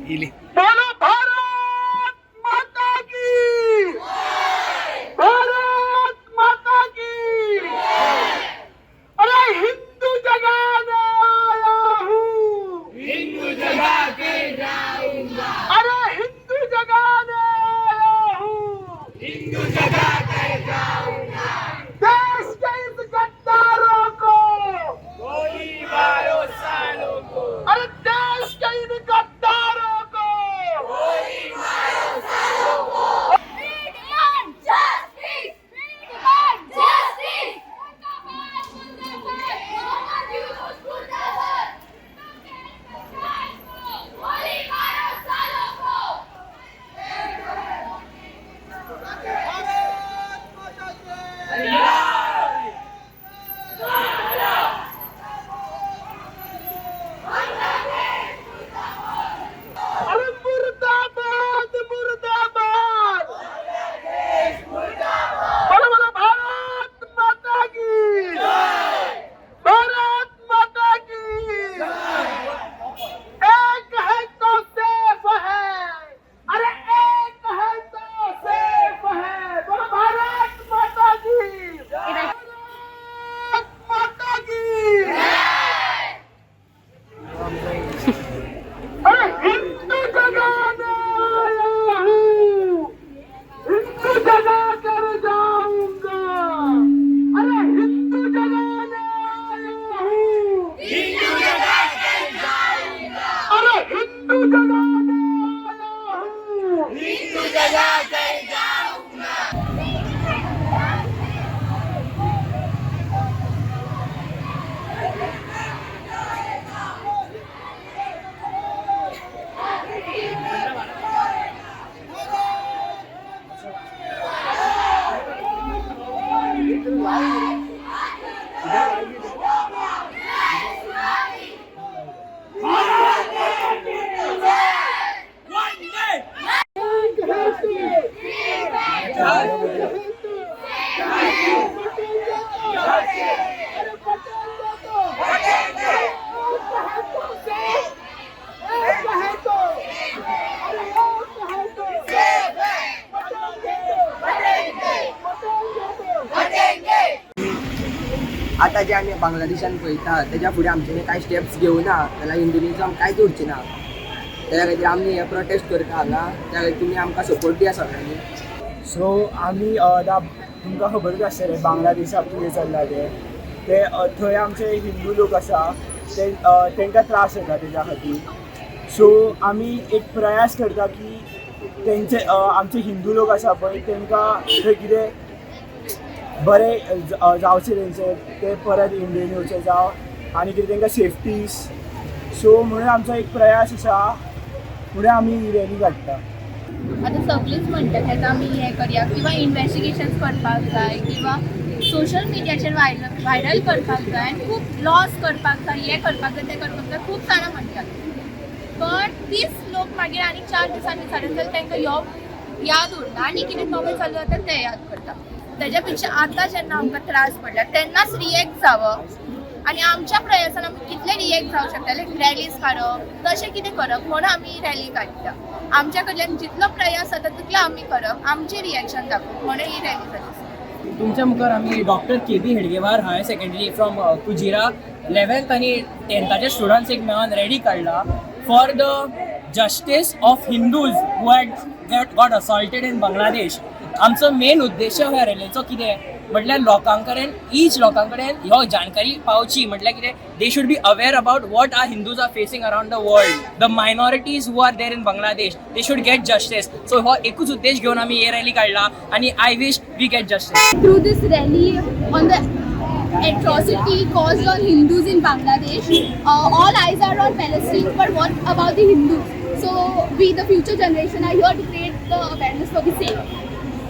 गेली. बोलो भारत माता की, भारत माता की. अरे हिंदू जगाने आया हूँ, हिंदू जगा के जाऊंगा, अरे हिंदू जगाने आया हूँ. हिंदू जगा के जाऊंगा. देश के इस गद्दारों को, गोली मारो सालों को, अरे देश के इन गद्दारों को. गोली मारो सालों को. Freedom, justice, freedom, justice. Mundabad, Mundabad, Mohammad Yunus Mundabad. गोली मारो सालों को. अरे मुर्दाबाद मुर्दाबाद. बोलो बोलो भारत माता की, भारत माता की. एक है तो सेफ है, अरे एक है तो सेफ है. बोलो भारत माता की, भारत माता की. अरे हिंदू जगाने आया हूँ, हिंदू जगा कर जाऊंगा. अरे हिंदू जगाने आया हूँ, हिंदू जगा के जाऊंगा, अरे हिंदू जगाने आया हूँ. हिंदू जगा के जाऊंगा. आता जे आम्ही बांगलादेशान पळयता त्याच्या फुडें आमचे कांय स्टेप्स घेवना जाल्यार हिंदुनिजम कांयच उरचें ना. त्या खातीर आमी हे प्रोटेस्ट करता हांगा. त्या खातीर तुमी आमकां सपोर्ट दिया सगळ्यांनी. सो आमी तुमकां खबरूच आसतलें बांगलादेशाक कितें चल्लां ते थंय आमचे हिंदू लोक आसा ते तांकां त्रास जाता तेज्या खातीर. सो आमी एक प्रयास करता की तेंचे आमचे हिंदू लोक आसा पळय तांकां थंय कितें बरें जावचें तेंचें ते परत इंडियेन येवचे जावं आनी कितें तांकां सेफ्टीज. सो म्हणून आमचो एक प्रयास आसा म्हणून आमी ही रॅली काडटा. आता सगळींच म्हणटा की आमी हें करया किंवा इन्वेस्टिगेशन्स करपाक जाय किंवा सोशल मिडियाचेर व्हायरल करपाक जाय आनी खूब लॉस करपाक जाय, हें करपाक जाय तें करपाक जाय खूब जाणां म्हणटात. पण तीच लोक मागीर आनी 4 दिसांनी विचारत जाल्यार तांकां ह्यो याद उरना आनी कितें नवें चालू जाता तें याद करता. तेज्या पेक्षा आतां जेन्ना आमकां त्रास पडला तेन्नाच रिएक्ट जावप आनी आमच्या प्रयासान आमी कितले रिएक्ट जावंक शकता लायक रॅलीज काडप तशें कितें करप म्हणून आमी रॅली काडटा. आमच्या कडल्यान जितलो प्रयास जाता तितलो आमी करप, आमचें रिएक्शन दाखोवप म्हणून ही रॅली जाली. तुमच्या मुखार आमी doctor K B. Hedgewar higher secondary from Kujira 11th आनी 10th स्टुडंट्स एक मेळोन रॅली काडला for the justice of Hindus who had got assaulted in Bangladesh. आमचो मेन उद्देश ह्या रॅलीचो कितें म्हटल्यार लोकां कडेन ह्यो जानकारी पावची. म्हटल्यार कितें they should be aware about what are Hindus are facing around the world. The minorities who are there in Bangladesh they should get justice. So हो एकूच उद्देश घेवन आमी हे रॅली काडला आनी I wish we get justice. Through this rally on the atrocity caused on Hindus in Bangladesh, all eyes are on Palestine, but what about the Hindus? So we, the future generation, are here to create the awareness for the same.